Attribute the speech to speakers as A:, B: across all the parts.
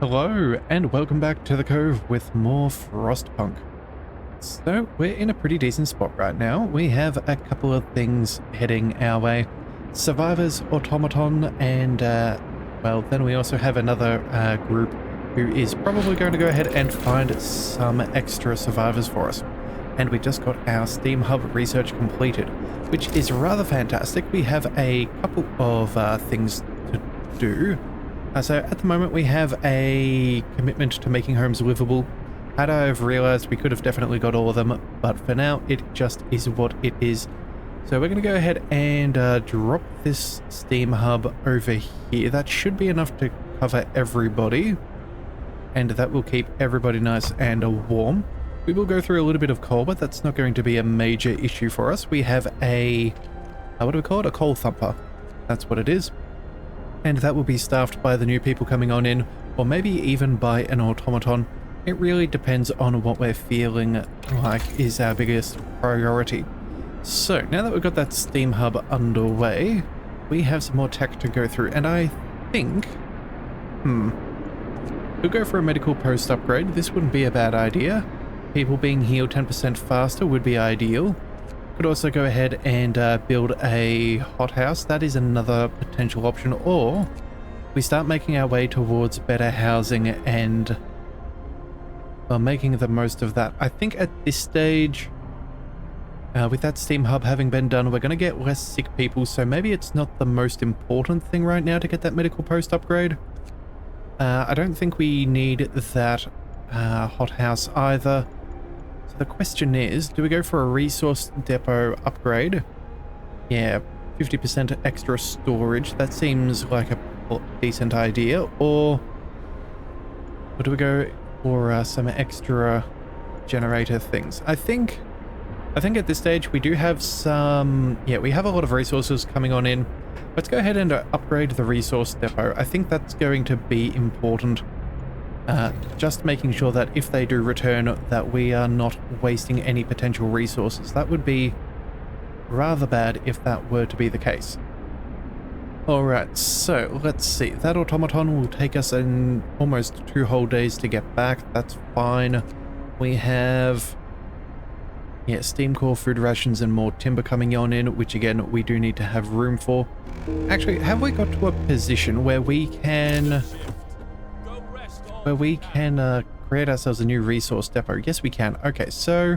A: Hello, and welcome back to the Cove with more Frostpunk. So, we're in a pretty decent spot right now. We have a couple of things heading our way. Survivors, Automaton, and, well, then we also have another group who is probably going to go ahead and find some extra survivors for us. And we just got our Steam Hub research completed, which is rather fantastic. We have a couple of things to do. So at the moment we have a commitment to making homes livable. Had I have realized, we could have definitely got all of them, but for now it just is what it is. So we're going to go ahead and drop this Steam Hub over here. That should be enough to cover everybody, and that will keep everybody nice and warm. We will go through a little bit of coal, but that's not going to be a major issue for us. We have a, what do we call it? A coal thumper. That's what it is. And that will be staffed by the new people coming on in, or maybe even by an automaton. It really depends on what we're feeling like is our biggest priority. So now that we've got that Steam Hub underway, we have some more tech to go through, and I think, we'll go for a medical post upgrade. This wouldn't be a bad idea. People being healed 10% faster would be ideal. Could also go ahead and build a hothouse. That is another potential option. Or we start making our way towards better housing and, well, making the most of that. I think at this stage, with that Steam Hub having been done, we're going to get less sick people. So maybe it's not the most important thing right now to get that medical post upgrade. I don't think we need that hothouse either. The question is, do we go for a resource depot upgrade? Yeah, 50% extra storage. That seems like a decent idea. Or do we go for some extra generator things? I think at this stage we do have some... Yeah, we have a lot of resources coming on in. Let's go ahead and upgrade the resource depot. I think that's going to be important. Just making sure that if they do return, that we are not wasting any potential resources. That would be rather bad if that were to be the case. Alright, so let's see. That automaton will take us in almost 2 whole days to get back. That's fine. We have, yeah, steam core, food rations, and more timber coming on in, which again, we do need to have room for. Actually, have we got to a position where we can... create ourselves a new resource depot? Yes, we can. Okay, so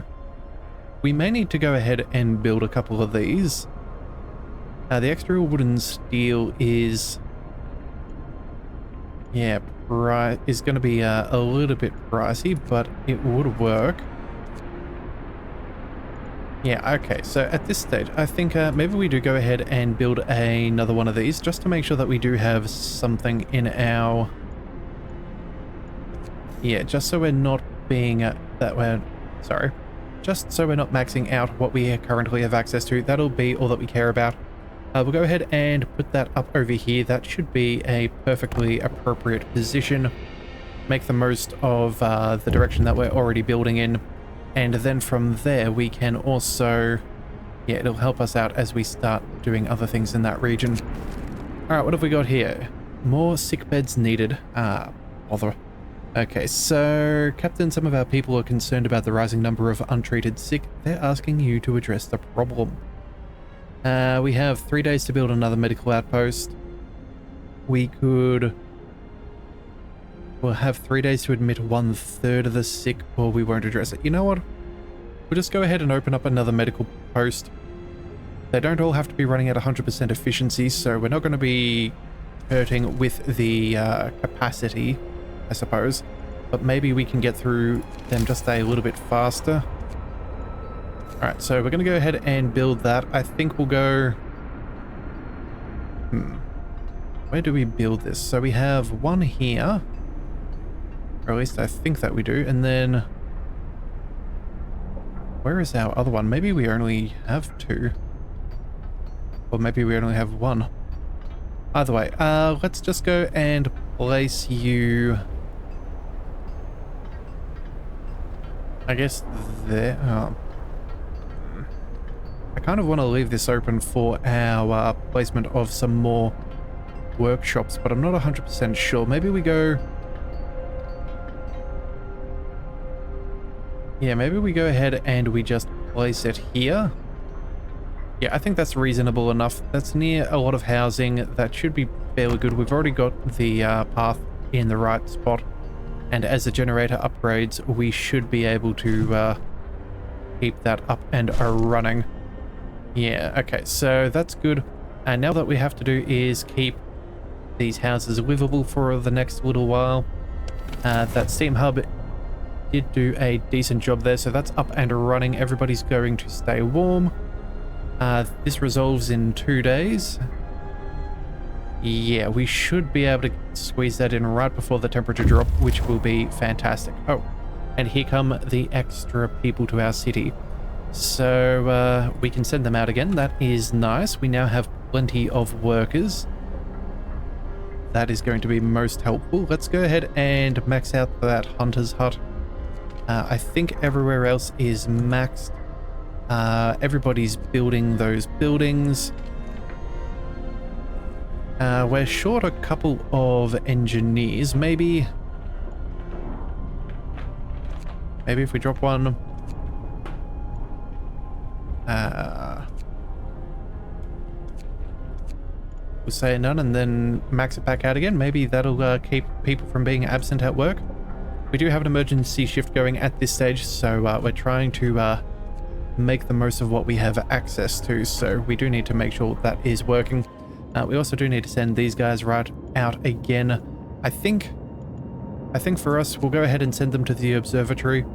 A: we may need to go ahead and build a couple of these. The extra wood and steel is, yeah, is going to be a little bit pricey, but it would work. Yeah, okay, so at this stage, I think maybe we do go ahead and build another one of these, just to make sure that we do have something in our... Yeah, just so we're not being just so we're not maxing out what we currently have access to. That'll be all that we care about. We'll go ahead and put that up over here. That should be a perfectly appropriate position. Make the most of the direction that we're already building in. And then from there, we can also, yeah, it'll help us out as we start doing other things in that region. All right, what have we got here? More sick beds needed. Bother. Okay, so, Captain, some of our people are concerned about the rising number of untreated sick. They're asking you to address the problem. We have 3 days to build another medical outpost. We'll have 3 days to admit 1/3 of the sick, or we won't address it. You know what? We'll just go ahead and open up another medical post. They don't all have to be running at 100% efficiency, so we're not going to be hurting with the capacity, I suppose, but maybe we can get through them just a little bit faster. Alright, so we're going to go ahead and build that. I think we'll go... Where do we build this? So we have one here, or at least I think that we do, and then... Where is our other one? Maybe we only have 2. Or maybe we only have 1. Either way, let's just go and place you... I guess there. Oh. I kind of want to leave this open for our placement of some more workshops, but I'm not 100% sure. Maybe we go Yeah, maybe we go ahead and we just place it here. Yeah, I think that's reasonable enough. That's near a lot of housing. That should be fairly good. We've already got the path in the right spot. And as the generator upgrades, we should be able to keep that up and running. Yeah, okay, so that's good. And now that we have to do is keep these houses livable for the next little while. That steam hub did do a decent job there, so that's up and running. Everybody's going to stay warm. This resolves in 2 days. Yeah, we should be able to squeeze that in right before the temperature drop, which will be fantastic. Oh, and here come the extra people to our city. So we can send them out again. That is nice. We now have plenty of workers. That is going to be most helpful. Let's go ahead and max out that hunter's hut. I think everywhere else is maxed. Everybody's building those buildings. We're short a couple of engineers. Maybe if we drop one. We'll say none and then max it back out again. Maybe that'll keep people from being absent at work. We do have an emergency shift going at this stage, so we're trying to make the most of what we have access to, so we do need to make sure that is working. We also do need to send these guys right out again. I think for us, we'll go ahead and send them to the observatory.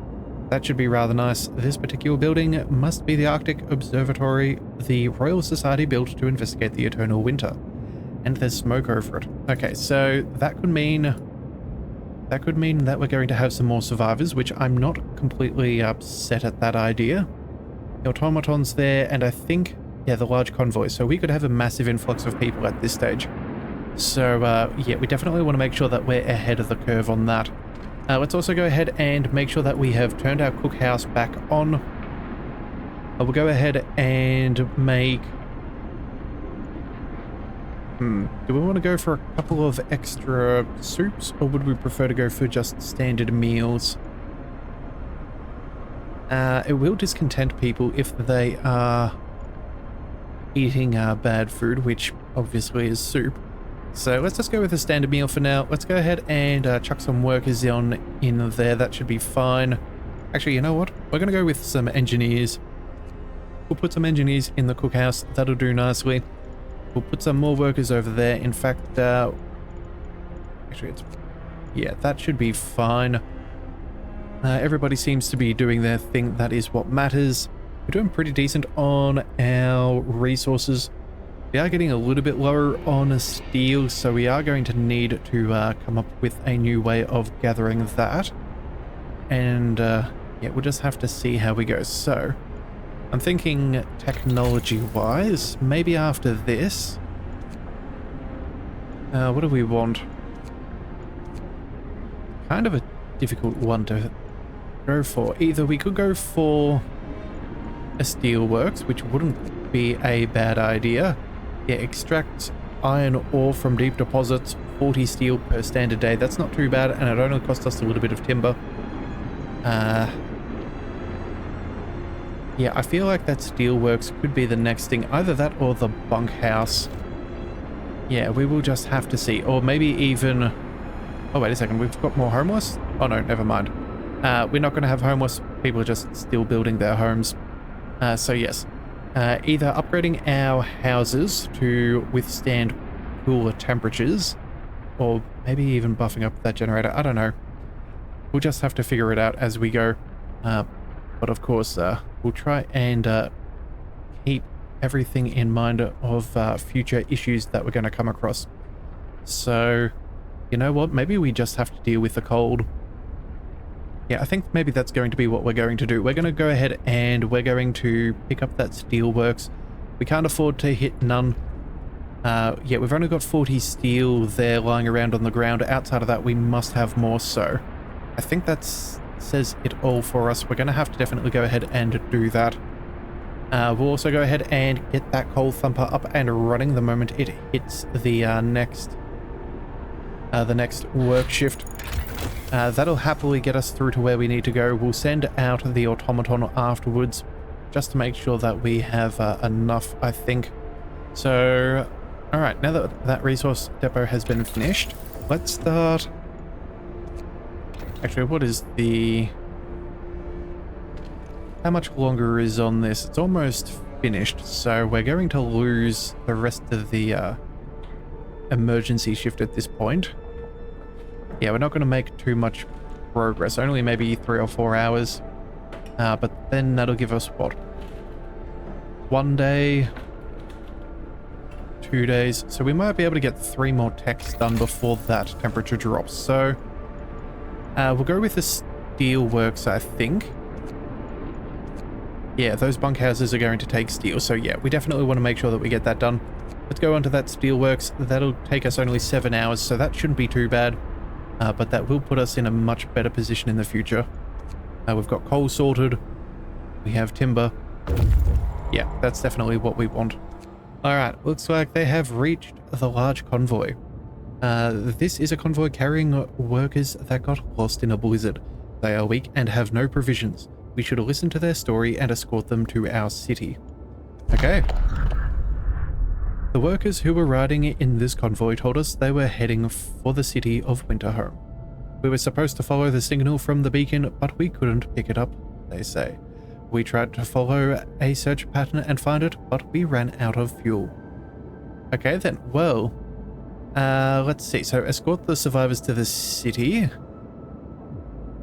A: That should be rather nice. This particular building must be the Arctic Observatory the Royal Society built to investigate the eternal winter. And there's smoke over it. Okay, so that could mean that we're going to have some more survivors, which I'm not completely upset at that idea. The automatons there, and I think, yeah, the large convoy. So we could have a massive influx of people at this stage. So, yeah, we definitely want to make sure that we're ahead of the curve on that. Let's also go ahead and make sure that we have turned our cookhouse back on. We'll go ahead and make... do we want to go for a couple of extra soups, or would we prefer to go for just standard meals? It will discontent people if they are eating bad food, which obviously is soup. So let's just go with a standard meal for now. Let's go ahead and chuck some workers in there. That should be fine. Actually, you know what? We're going to go with some engineers. We'll put some engineers in the cookhouse. That'll do nicely. We'll put some more workers over there. In fact, actually, yeah, that should be fine. Everybody seems to be doing their thing. That is what matters. We're doing pretty decent on our resources. We are getting a little bit lower on steel, so we are going to need to come up with a new way of gathering that. And yeah, we'll just have to see how we go. So, I'm thinking technology-wise, maybe after this. What do we want? Kind of a difficult one to go for. Either we could go for a steelworks, which wouldn't be a bad idea. Yeah, extract iron ore from deep deposits, 40 steel per standard day. That's not too bad, and it only cost us a little bit of timber. Yeah, I feel like that steelworks could be the next thing. Either that or the bunkhouse. Yeah, we will just have to see. Or maybe even... Oh, wait a second. We've got more homeless? Oh, no, never mind. We're not going to have homeless. People are just still building their homes. So, yes. Either upgrading our houses to withstand cooler temperatures, or maybe even buffing up that generator. I don't know. We'll just have to figure it out as we go. But of course, we'll try and keep everything in mind of future issues that we're going to come across. So, you know what? Maybe we just have to deal with the cold. Yeah, I think maybe that's going to be what we're going to do. We're going to go ahead and we're going to pick up that steelworks. We can't afford to hit none. Yeah, we've only got 40 steel there lying around on the ground. Outside of that, we must have more, so I think that says it all for us. We're going to have to definitely go ahead and do that. We'll also go ahead and get that coal thumper up and running the moment it hits the next work shift. That'll happily get us through to where we need to go. We'll send out the automaton afterwards, just to make sure that we have enough, I think. So, alright, now that that resource depot has been finished, let's start... Actually, what is the... How much longer is on this? It's almost finished, so we're going to lose the rest of the emergency shift at this point. Yeah, we're not going to make too much progress, only maybe 3 or 4 hours. But then that'll give us, what? 1 day... 2 days. So we might be able to get 3 more techs done before that temperature drops. So we'll go with the steel works, I think. Yeah, those bunkhouses are going to take steel. So yeah, we definitely want to make sure that we get that done. Let's go onto that steelworks. That'll take us only 7 hours, so that shouldn't be too bad. But that will put us in a much better position in the future. We've got coal sorted. We have timber. Yeah, that's definitely what we want. Alright, looks like they have reached the large convoy. This is a convoy carrying workers that got lost in a blizzard. They are weak and have no provisions. We should listen to their story and escort them to our city. Okay. The workers who were riding in this convoy told us they were heading for the city of Winterhome. We were supposed to follow the signal from the beacon, but we couldn't pick it up, they say. We tried to follow a search pattern and find it, but we ran out of fuel. Okay then, well, let's see. So escort the survivors to the city,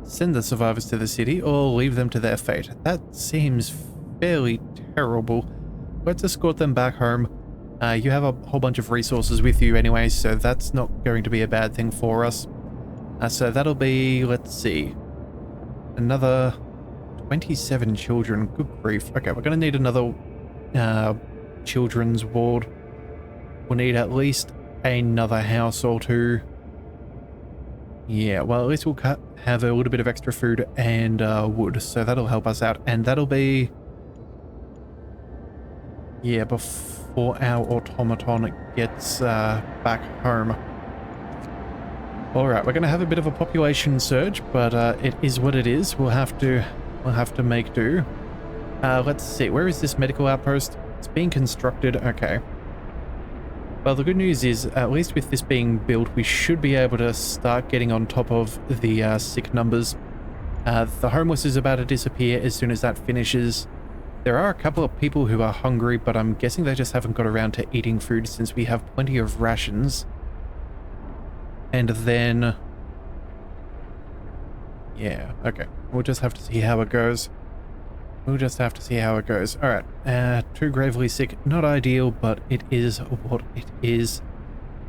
A: send the survivors to the city, or leave them to their fate. That seems fairly terrible. Let's escort them back home. You have a whole bunch of resources with you anyway, so that's not going to be a bad thing for us. So that'll be, let's see, another 27 children. Good grief. Okay, we're going to need another children's ward. We'll need at least another house or 2. Yeah, well, at least we'll have a little bit of extra food and wood, so that'll help us out. And that'll be... yeah, before our automaton gets back home. Alright, we're going to have a bit of a population surge, but it is what it is. We'll have to make do. Let's see, where is this medical outpost? It's being constructed. Okay. Well, the good news is, at least with this being built, we should be able to start getting on top of the sick numbers. The homeless is about to disappear as soon as that finishes. There are a couple of people who are hungry, but I'm guessing they just haven't got around to eating food since we have plenty of rations. And then... yeah, okay. We'll just have to see how it goes. Alright, 2 gravely sick. Not ideal, but it is what it is.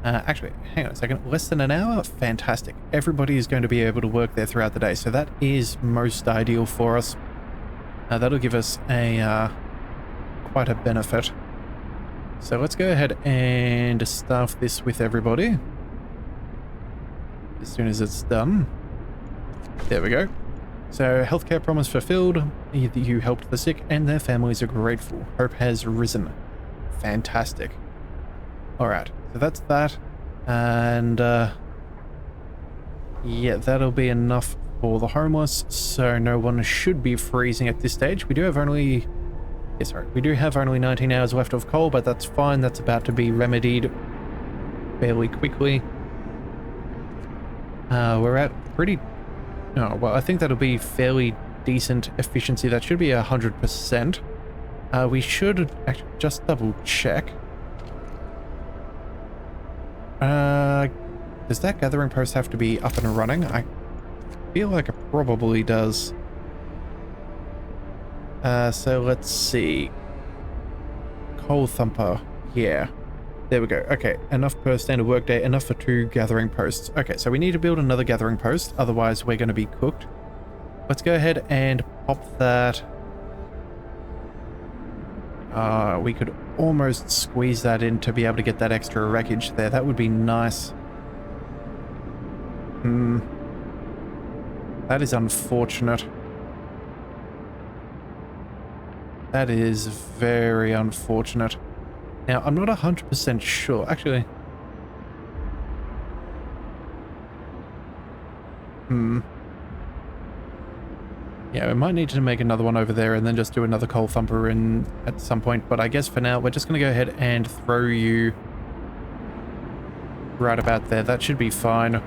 A: Actually, hang on a second. Less than an hour? Fantastic. Everybody is going to be able to work there throughout the day, so that is most ideal for us. That'll give us a quite a benefit. So let's go ahead and staff this with everybody. As soon as it's done. There we go. So, healthcare promise fulfilled. You helped the sick and their families are grateful. Hope has risen. Fantastic. Alright, so that's that. And, yeah, that'll be enough for the homeless. So, no one should be freezing at this stage. We do have only... yeah, sorry. We do have only 19 hours left of coal, but that's fine. That's about to be remedied fairly quickly. We're at pretty... oh, well, I think that'll be fairly decent efficiency. That should be 100%. We should actually just double check. Does that gathering post have to be up and running? I feel like it probably does. So let's see. Coal thumper. Yeah. There we go. Okay, enough per standard workday, enough for 2 gathering posts. Okay, so we need to build another gathering post, otherwise we're going to be cooked. Let's go ahead and pop that. We could almost squeeze that in to be able to get that extra wreckage there. That would be nice. That is unfortunate. That is very unfortunate. Now, I'm not 100% sure. Actually, Hmm. Yeah, we might need to make another one over there and then just do another coal thumper in at some point. But I guess for now, we're just going to go ahead and throw you right about there. That should be fine.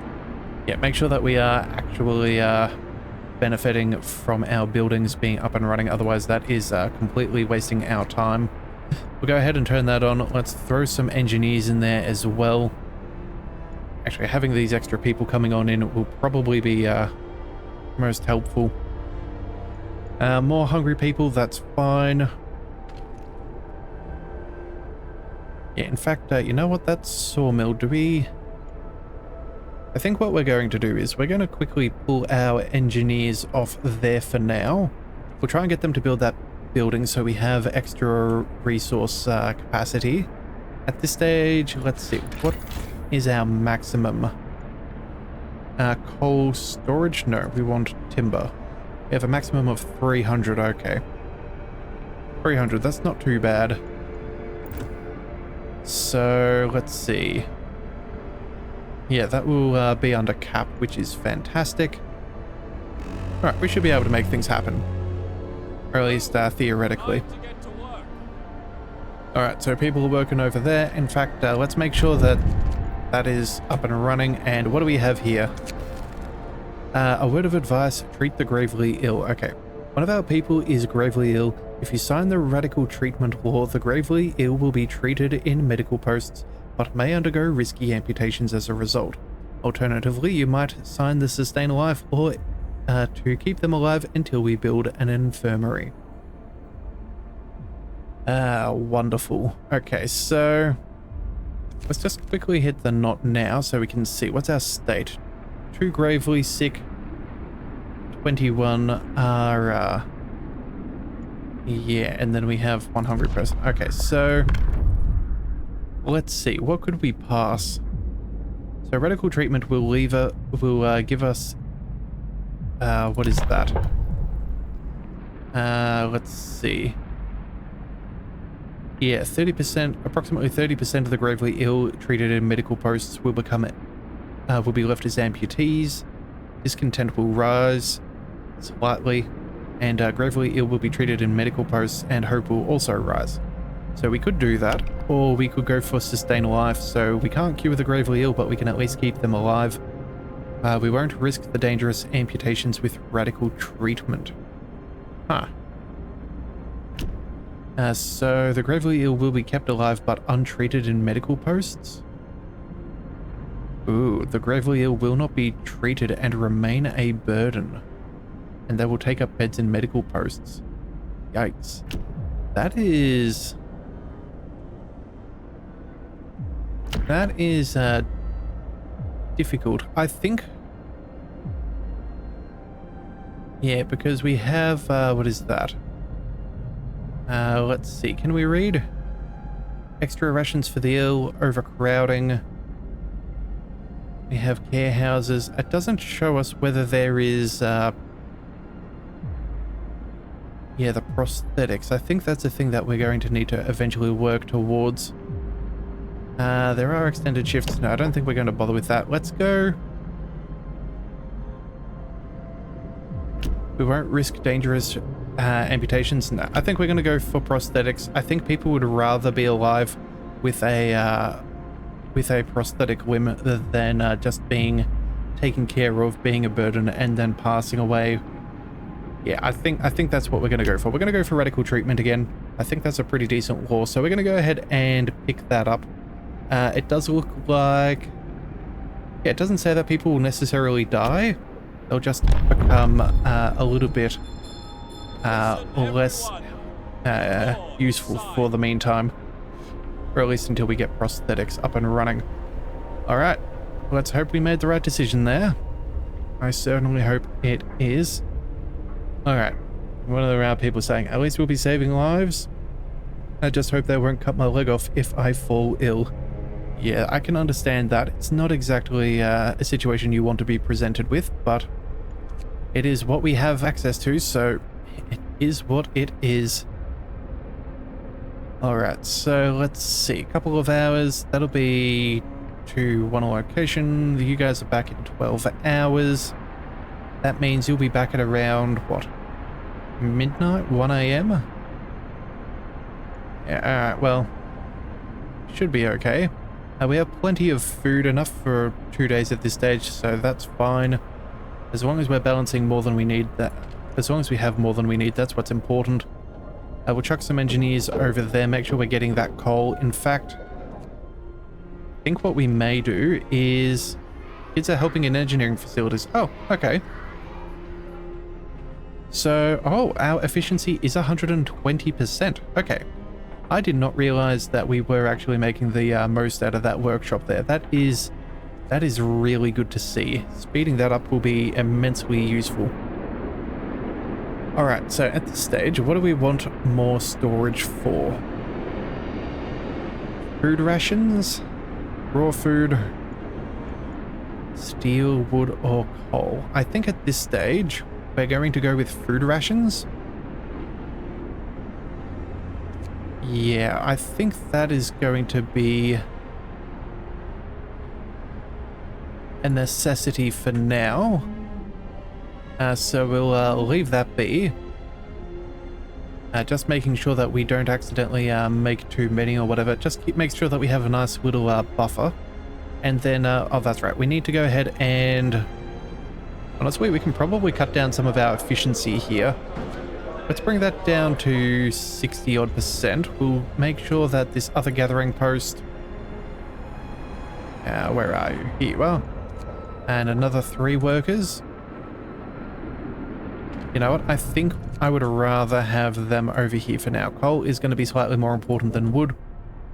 A: Yeah, make sure that we are actually benefiting from our buildings being up and running. Otherwise, that is completely wasting our time. We'll go ahead and turn that on. Let's throw some engineers in there as well. Actually, having these extra people coming on in will probably be most helpful. More hungry people, that's fine. Yeah, in fact, you know what? That sawmill, I think what we're going to do is we're going to quickly pull our engineers off there for now. We'll try and get them to build that building so we have extra resource capacity. At this stage, let's see. What is our maximum? Coal storage? No, we want timber. We have a maximum of 300, okay. 300, that's not too bad. So, let's see. Yeah, that will be under cap, which is fantastic. Alright, we should be able to make things happen. Or at least theoretically. Alright, so people are working over there. In fact, let's make sure that that is up and running. And what do we have here? A word of advice, treat the gravely ill. Okay, one of our people is gravely ill. If you sign the radical treatment law, the gravely ill will be treated in medical posts, but may undergo risky amputations as a result. Alternatively, you might sign the sustain life or to keep them alive until we build an infirmary. Wonderful. Okay, so let's just quickly hit the knot now so we can see what's our state. 2 gravely sick, 21 are yeah, and then we have 1 hungry person. Okay, so let's see, what could we pass? So radical treatment will give us what is that? Let's see. Yeah, 30%, approximately 30% of the gravely ill treated in medical posts will be left as amputees. Discontent will rise slightly, and gravely ill will be treated in medical posts, and hope will also rise. So we could do that, or we could go for sustain life. So we can't cure the gravely ill, but we can at least keep them alive. We won't risk the dangerous amputations with radical treatment. Huh. So the gravely ill will be kept alive but untreated in medical posts? Ooh, the gravely ill will not be treated and remain a burden. And they will take up beds in medical posts. Yikes. That is difficult. I think... Yeah, because we have... what is that? Let's see. Can we read? Extra rations for the ill, overcrowding. We have care houses. It doesn't show us whether there is... Yeah, the prosthetics. I think that's a thing that we're going to need to eventually work towards. There are extended shifts. No, I don't think we're going to bother with that. Let's go. We won't risk dangerous amputations. No, I think we're going to go for prosthetics. I think people would rather be alive with a prosthetic limb than just being taken care of, being a burden, and then passing away. Yeah, I think that's what we're going to go for. We're going to go for radical treatment again. I think that's a pretty decent law. So we're going to go ahead and pick that up. It does look like... Yeah, it doesn't say that people will necessarily die. They'll just become a little bit less useful for the meantime. Or at least until we get prosthetics up and running. Alright, let's hope we made the right decision there. I certainly hope it is. Alright, one of the people saying, at least we'll be saving lives. I just hope they won't cut my leg off if I fall ill. Yeah, I can understand that. It's not exactly a situation you want to be presented with, but it is what we have access to, so it is what it is. Alright, so let's see. A couple of hours. That'll be to one location. You guys are back in 12 hours. That means you'll be back at around, what, midnight, 1 a.m.? Yeah, alright, well, should be okay. We have plenty of food, enough for 2 days at this stage, so that's fine. As long as we're balancing more than we need, as long as we have more than we need, that's what's important. We'll chuck some engineers over there, make sure we're getting that coal. In fact, I think what we may do is... Kids are helping in engineering facilities. Oh, okay. So, oh, our efficiency is 120%. Okay. I did not realize that we were actually making the most out of that workshop there. That is really good to see. Speeding that up will be immensely useful. Alright, so at this stage, what do we want more storage for? Food rations? Raw food? Steel, wood, or coal? I think at this stage, we're going to go with food rations. Yeah, I think that is going to be a necessity for now. So we'll leave that be. Just making sure that we don't accidentally make too many or whatever. Just make sure that we have a nice little buffer. And then, oh, that's right. We need to go ahead and... Honestly, we can probably cut down some of our efficiency here. Let's bring that down to 60 odd %. We'll make sure that this other gathering post... where are you? Here you are. And another 3 workers. You know what? I think I would rather have them over here for now. Coal is going to be slightly more important than wood.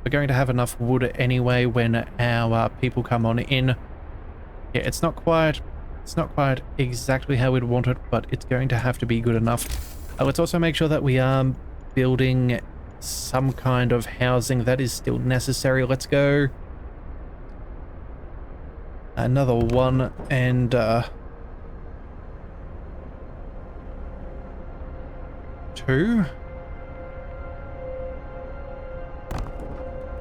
A: We're going to have enough wood anyway when our people come on in. Yeah, it's not quite exactly how we'd want it, but it's going to have to be good enough. Let's also make sure that we are building some kind of housing that is still necessary. Let's go. Another 1 and 2.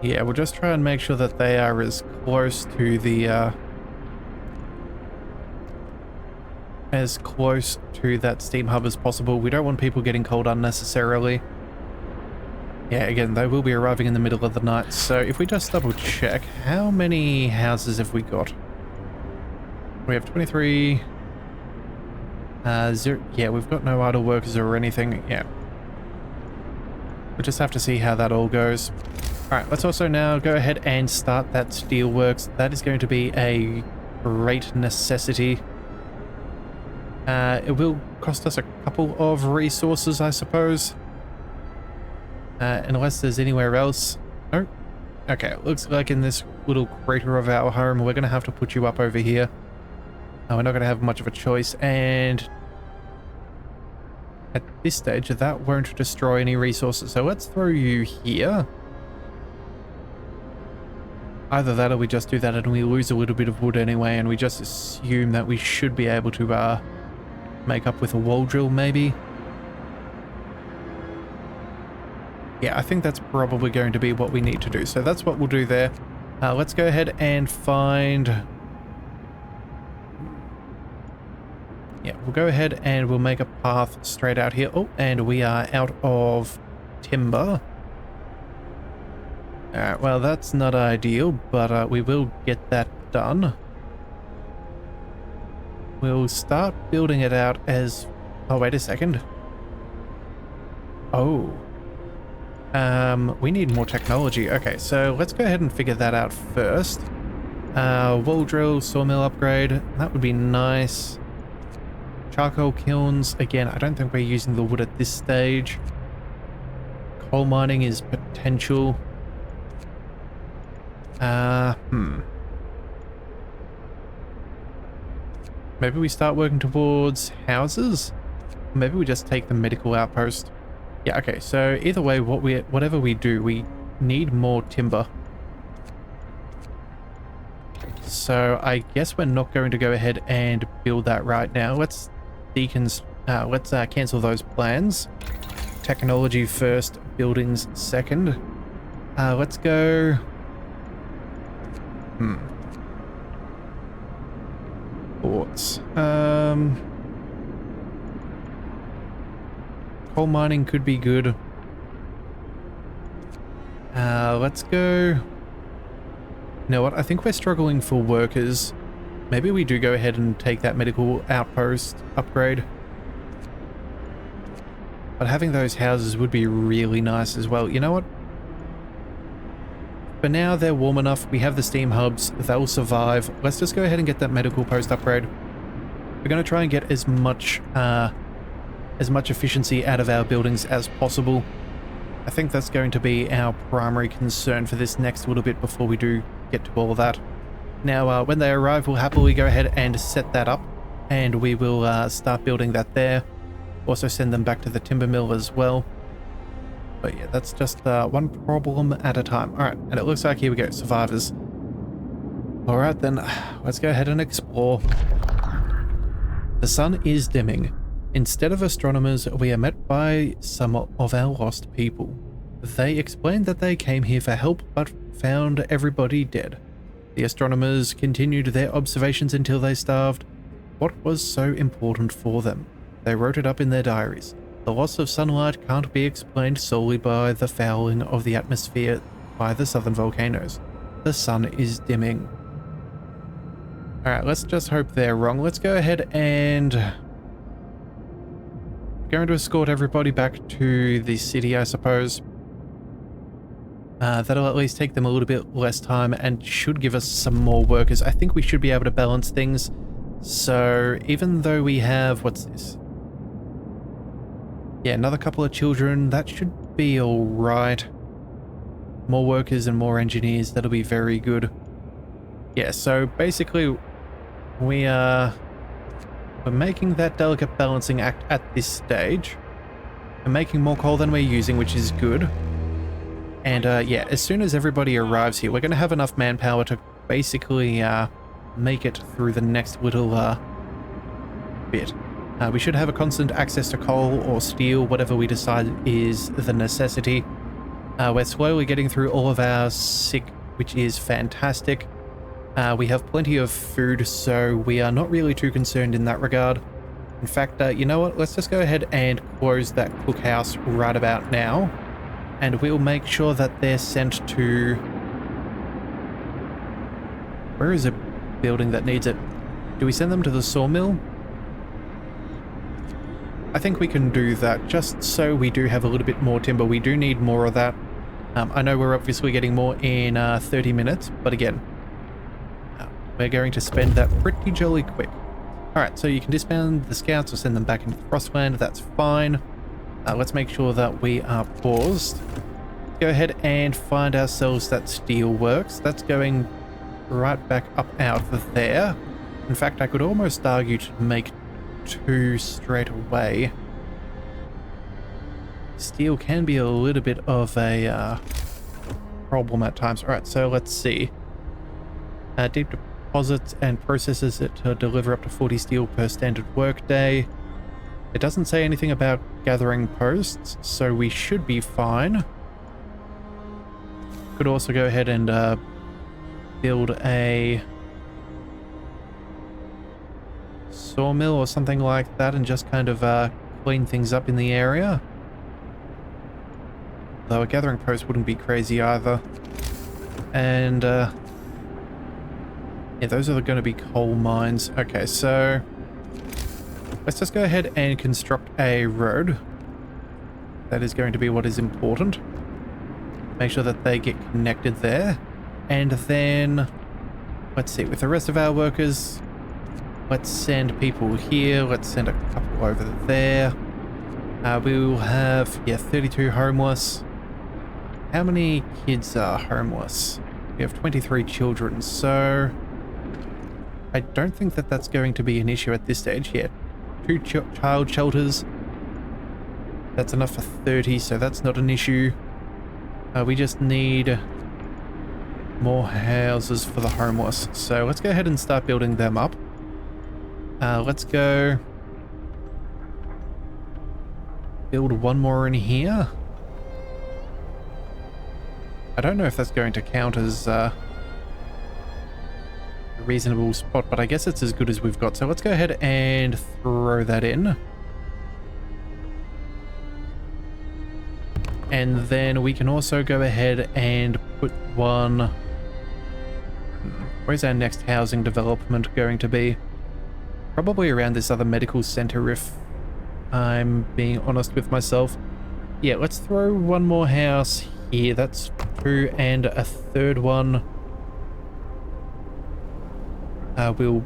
A: Yeah, we'll just try and make sure that they are as close to the that steam hub as possible. We don't want people getting cold unnecessarily. Yeah, again, they will be arriving in the middle of the night. So if we just double check, how many houses have we got? We have 23. 0. Yeah, we've got no idle workers or anything. Yeah. We'll just have to see how that all goes. Alright, let's also now go ahead and start that steelworks. That is going to be a great necessity. It will cost us a couple of resources, I suppose. Unless there's anywhere else. Oh, okay. It looks like in this little crater of our home, we're going to have to put you up over here. We're not going to have much of a choice, and at this stage, that won't destroy any resources. So let's throw you here. Either that or we just do that and we lose a little bit of wood anyway, and we just assume that we should be able to make up with a wall drill, maybe. Yeah, I think that's probably going to be what we need to do. So that's what we'll do there. Let's go ahead and find... Yeah, we'll go ahead and we'll make a path straight out here. Oh, and we are out of timber. Alright, well, that's not ideal, but we will get that done. We'll start building it out as... Oh, wait a second. Oh. We need more technology. Okay, so let's go ahead and figure that out first. Wall drill, sawmill upgrade. That would be nice. Charcoal kilns. Again, I don't think we're using the wood at this stage. Coal mining is potential. Maybe we start working towards houses? Maybe we just take the medical outpost. Yeah, okay, so either way, whatever we do, we need more timber. So I guess we're not going to go ahead and build that right now. Let's cancel those plans. Technology first, buildings second. Let's go... Thoughts. Coal mining could be good. Let's go. You know what? I think we're struggling for workers. Maybe we do go ahead and take that medical outpost upgrade. But having those houses would be really nice as well. You know what? For now, they're warm enough. We have the steam hubs. They'll survive. Let's just go ahead and get that medical post upgrade. We're going to try and get as much efficiency out of our buildings as possible. I think that's going to be our primary concern for this next little bit before we do get to all that. Now, when they arrive, we'll happily go ahead and set that up, and we will start building that there. Also send them back to the timber mill as well. But yeah, that's just one problem at a time. Alright, and it looks like, here we go, survivors. Alright then, let's go ahead and explore. The sun is dimming. Instead of astronomers, we are met by some of our lost people. They explained that they came here for help, but found everybody dead. The astronomers continued their observations until they starved. What was so important for them? They wrote it up in their diaries. The loss of sunlight can't be explained solely by the fouling of the atmosphere by the southern volcanoes. The sun is dimming. Alright, let's just hope they're wrong. Let's go ahead and... going to escort everybody back to the city, I suppose. That'll at least take them a little bit less time and should give us some more workers. I think we should be able to balance things. So even though we have... what's this? Yeah, another couple of children. That should be alright. More workers and more engineers. That'll be very good. Yeah, so basically we're making that delicate balancing act at this stage. We're making more coal than we're using, which is good. And yeah, as soon as everybody arrives here, we're going to have enough manpower to basically make it through the next little bit. We should have a constant access to coal or steel, whatever we decide is the necessity. We're slowly getting through all of our sick, which is fantastic. We have plenty of food, so we are not really too concerned in that regard. In fact, you know what? Let's just go ahead and close that cookhouse right about now. And we'll make sure that they're sent to... where is a building that needs it? Do we send them to the sawmill? I think we can do that, just so we do have a little bit more timber. We do need more of that. I know we're obviously getting more in 30 minutes, but again, we're going to spend that pretty jolly quick. Alright, so you can disband the scouts or send them back into Frostland, that's fine. Let's make sure that we are paused. Go ahead and find ourselves that steel works. That's going right back up out of there. In fact, I could almost argue to make 2 straight away. Steel can be a little bit of a problem at times. Alright, so let's see. Deep deposits and processes it to deliver up to 40 steel per standard workday. It doesn't say anything about gathering posts, so we should be fine. Could also go ahead and build a sawmill or something like that and just kind of clean things up in the area. Though a gathering post wouldn't be crazy either. And yeah, those are going to be coal mines. Okay, so let's just go ahead and construct a road. That is going to be what is important. Make sure that they get connected there. And then, let's see, with the rest of our workers, let's send people here. Let's send a couple over there. We will have, yeah, 32 homeless. How many kids are homeless? We have 23 children, so I don't think that that's going to be an issue at this stage yet. 2 child shelters. That's enough for 30, so that's not an issue. We just need more houses for the homeless. So let's go ahead and start building them up. Let's go build one more in here. I don't know if that's going to count as a reasonable spot, but I guess it's as good as we've got. So let's go ahead and throw that in. And then we can also go ahead and put one... Where's our next housing development going to be? Probably around this other medical center, if I'm being honest with myself. Yeah, let's throw one more house here. That's 2, and a third one. We'll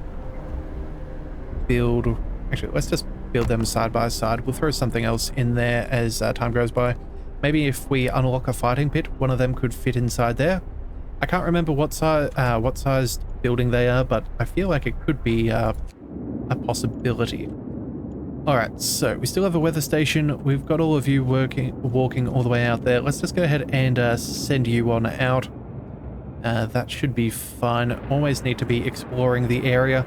A: build... Actually, let's just build them side by side. We'll throw something else in there as time goes by. Maybe if we unlock a fighting pit, one of them could fit inside there. I can't remember what size building they are, but I feel like it could be a possibility. Alright, so we still have a weather station. We've got all of you walking all the way out there. Let's just go ahead and send you on out. That should be fine. Always need to be exploring the area.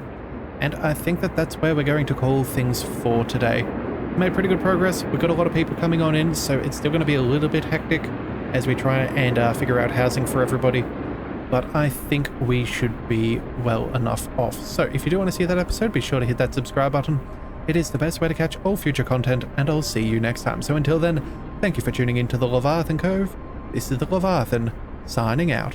A: And I think that that's where we're going to call things for today. We made pretty good progress. We've got a lot of people coming on in, so it's still going to be a little bit hectic as we try and figure out housing for everybody. But I think we should be well enough off. So if you do want to see that episode, be sure to hit that subscribe button. It is the best way to catch all future content, and I'll see you next time. So until then, thank you for tuning in to the Leviathan Cove. This is the Leviathan, signing out.